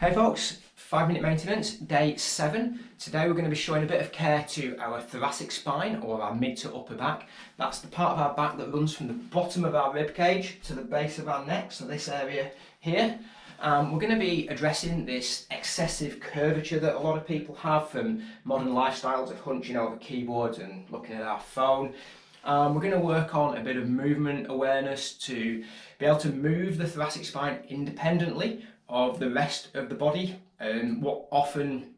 Hey folks, 5-minute maintenance, day 7. Today we're going to be showing a bit of care to our thoracic spine, or our mid to upper back. That's the part of our back that runs from the bottom of our rib cage to the base of our neck, so this area here. We're going to be addressing this excessive curvature that a lot of people have from modern lifestyles of hunching over keyboards and looking at our phone. We're going to work on a bit of movement awareness to be able to move the thoracic spine independently of the rest of the body. What often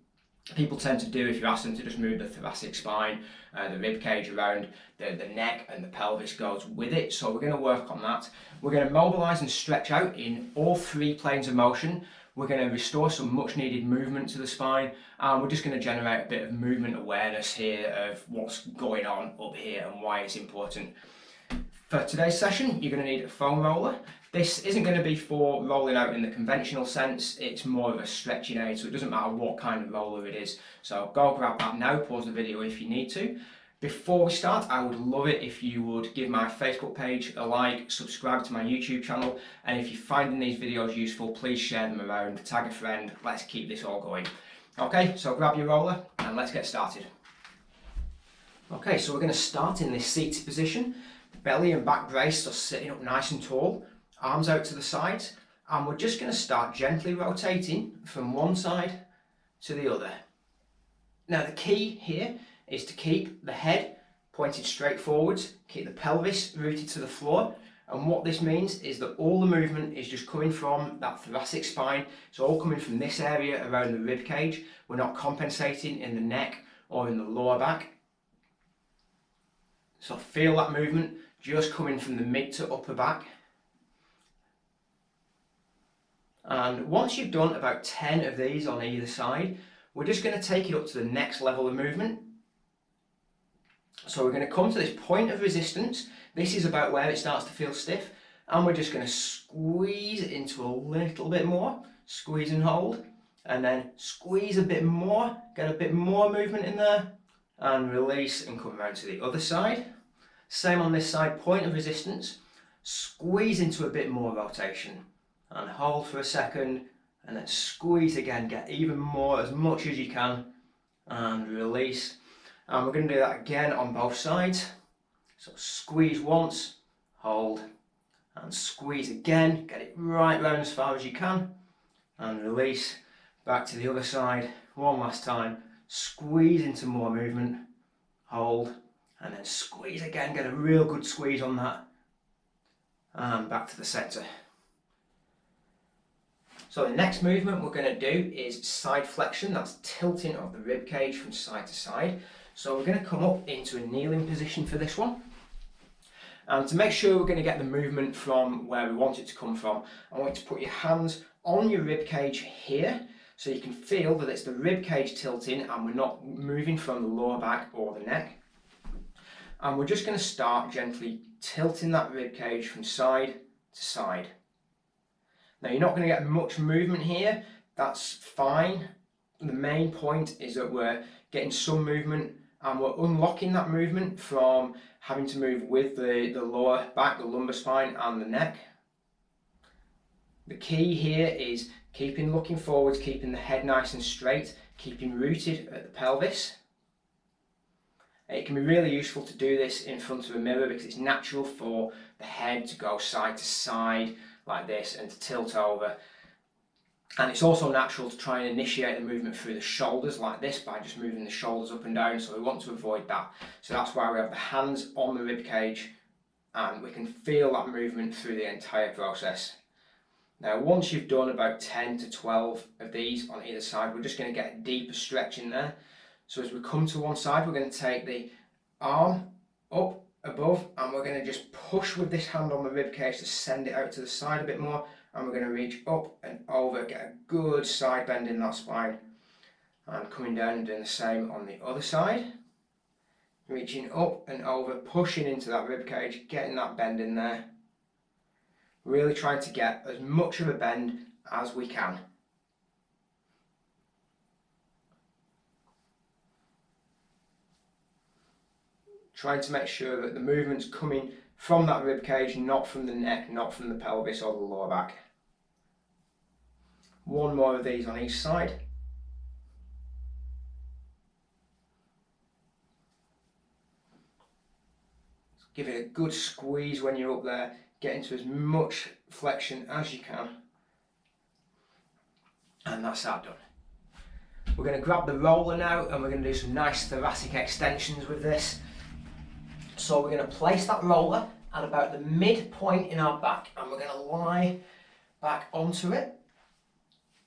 people tend to do, if you ask them to just move the thoracic spine, the rib cage around the neck, and the pelvis goes with it. So we're going to work on that. We're going to mobilise and stretch out in all 3 planes of motion. We're going to restore some much needed movement to the spine, and we're just going to generate a bit of movement awareness here of what's going on up here and why it's important. For today's session, you're going to need a foam roller. This isn't going to be for rolling out in the conventional sense, it's more of a stretching aid, so it doesn't matter what kind of roller it is. So go grab that now, pause the video if you need to. Before we start, I would love it if you would give my Facebook page a like, subscribe to my YouTube channel, and if you're finding these videos useful, please share them around, tag a friend, let's keep this all going. Okay, so grab your roller and let's get started. Okay, so we're going to start in this seated position. Belly and back braced, so sitting up nice and tall, arms out to the sides, and we're just going to start gently rotating from one side to the other. Now the key here is to keep the head pointed straight forwards, keep the pelvis rooted to the floor, and what this means is that all the movement is just coming from that thoracic spine. It's all coming from this area around the rib cage. We're not compensating in the neck or in the lower back. So feel that movement just coming from the mid to upper back. And once you've done about 10 of these on either side, we're just going to take it up to the next level of movement. So we're going to come to this point of resistance. This is about where it starts to feel stiff, and we're just going to squeeze into a little bit more, squeeze and hold, and then squeeze a bit more, get a bit more movement in there, and release and come around to the other side. Same on this side, point of resistance, squeeze into a bit more rotation, and hold for a second, and then squeeze again, get even more, as much as you can, and release. And we're going to do that again on both sides. So squeeze once, hold, and squeeze again, get it right round as far as you can, and release. Back to the other side, one last time, squeeze into more movement, hold, and then squeeze again, get a real good squeeze on that, and back to the centre. So the next movement we're going to do is side flexion, that's tilting of the rib cage from side to side. So we're going to come up into a kneeling position for this one. And to make sure we're going to get the movement from where we want it to come from, I want you to put your hands on your rib cage here, so you can feel that it's the rib cage tilting and we're not moving from the lower back or the neck. And we're just going to start gently tilting that rib cage from side to side. Now you're not going to get much movement here, that's fine. The main point is that we're getting some movement and we're unlocking that movement from having to move with the lower back, the lumbar spine and the neck. The key here is looking forwards, keeping the head nice and straight, keeping rooted at the pelvis. It can be really useful to do this in front of a mirror because it's natural for the head to go side to side like this and to tilt over. And it's also natural to try and initiate the movement through the shoulders like this by just moving the shoulders up and down, so we want to avoid that. So that's why we have the hands on the rib cage and we can feel that movement through the entire process. Now once you've done about 10 to 12 of these on either side, we're just going to get a deeper stretch in there. So as we come to one side, we're going to take the arm up above and we're going to just push with this hand on the rib cage to send it out to the side a bit more, and we're going to reach up and over, get a good side bend in that spine, and coming down and doing the same on the other side, reaching up and over, pushing into that rib cage, getting that bend in there, really trying to get as much of a bend as we can. Trying to make sure that the movement's coming from that rib cage, not from the neck, not from the pelvis or the lower back. One more of these on each side. Give it a good squeeze when you're up there. Get into as much flexion as you can. And that's that done. We're going to grab the roller now and we're going to do some nice thoracic extensions with this. So we're going to place that roller at about the midpoint in our back and we're going to lie back onto it.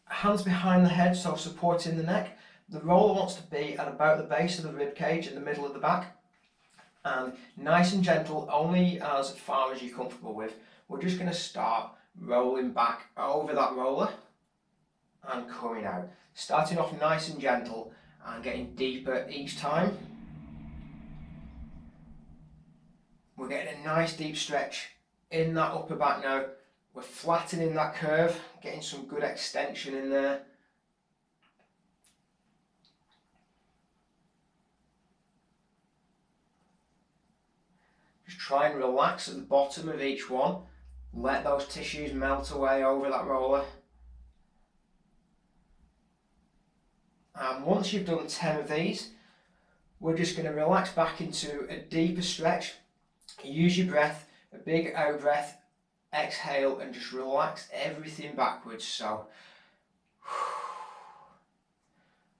Hands behind the head, so supporting the neck. The roller wants to be at about the base of the rib cage in the middle of the back. And nice and gentle, only as far as you're comfortable with. We're just going to start rolling back over that roller and coming out. Starting off nice and gentle and getting deeper each time. We're getting a nice deep stretch in that upper back now. We're flattening that curve, getting some good extension in there. Just try and relax at the bottom of each one. Let those tissues melt away over that roller. And once you've done 10 of these, we're just going to relax back into a deeper stretch. Use your breath, a big out breath, exhale and just relax everything backwards. So,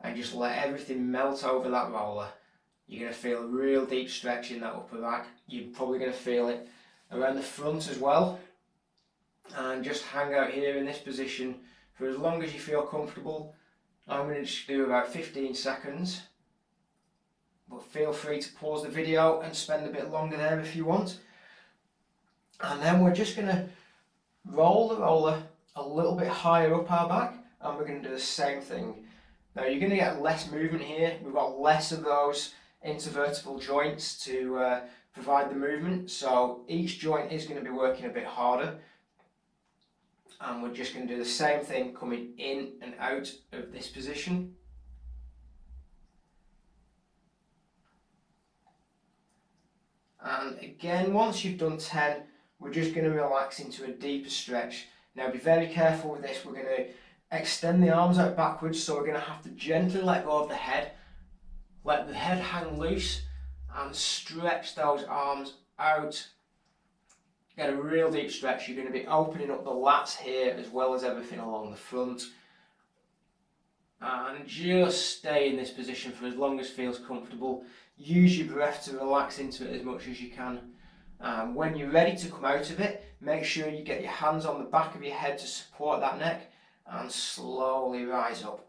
and just let everything melt over that roller. You're going to feel a real deep stretch in that upper back. You're probably going to feel it around the front as well. And just hang out here in this position for as long as you feel comfortable. I'm going to just do about 15 seconds. But feel free to pause the video and spend a bit longer there if you want. And then we're just going to roll the roller a little bit higher up our back. And we're going to do the same thing. Now you're going to get less movement here. We've got less of those intervertebral joints to provide the movement, so each joint is going to be working a bit harder, and we're just going to do the same thing coming in and out of this position. And again, once you've done 10, we're just going to relax into a deeper stretch. Now be very careful with this. We're going to extend the arms out backwards, so we're going to have to gently let go of the head. Let the head hang loose and stretch those arms out. Get a real deep stretch. You're going to be opening up the lats here as well as everything along the front. And just stay in this position for as long as feels comfortable. Use your breath to relax into it as much as you can. When you're ready to come out of it, make sure you get your hands on the back of your head to support that neck and slowly rise up.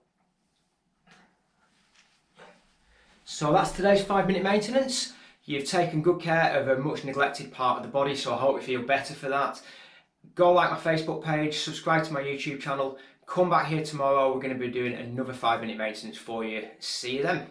So that's today's 5-minute maintenance. You've taken good care of a much neglected part of the body, so I hope you feel better for that. Go like my Facebook page, subscribe to my YouTube channel, come back here tomorrow, we're going to be doing another 5-minute maintenance for you. See you then.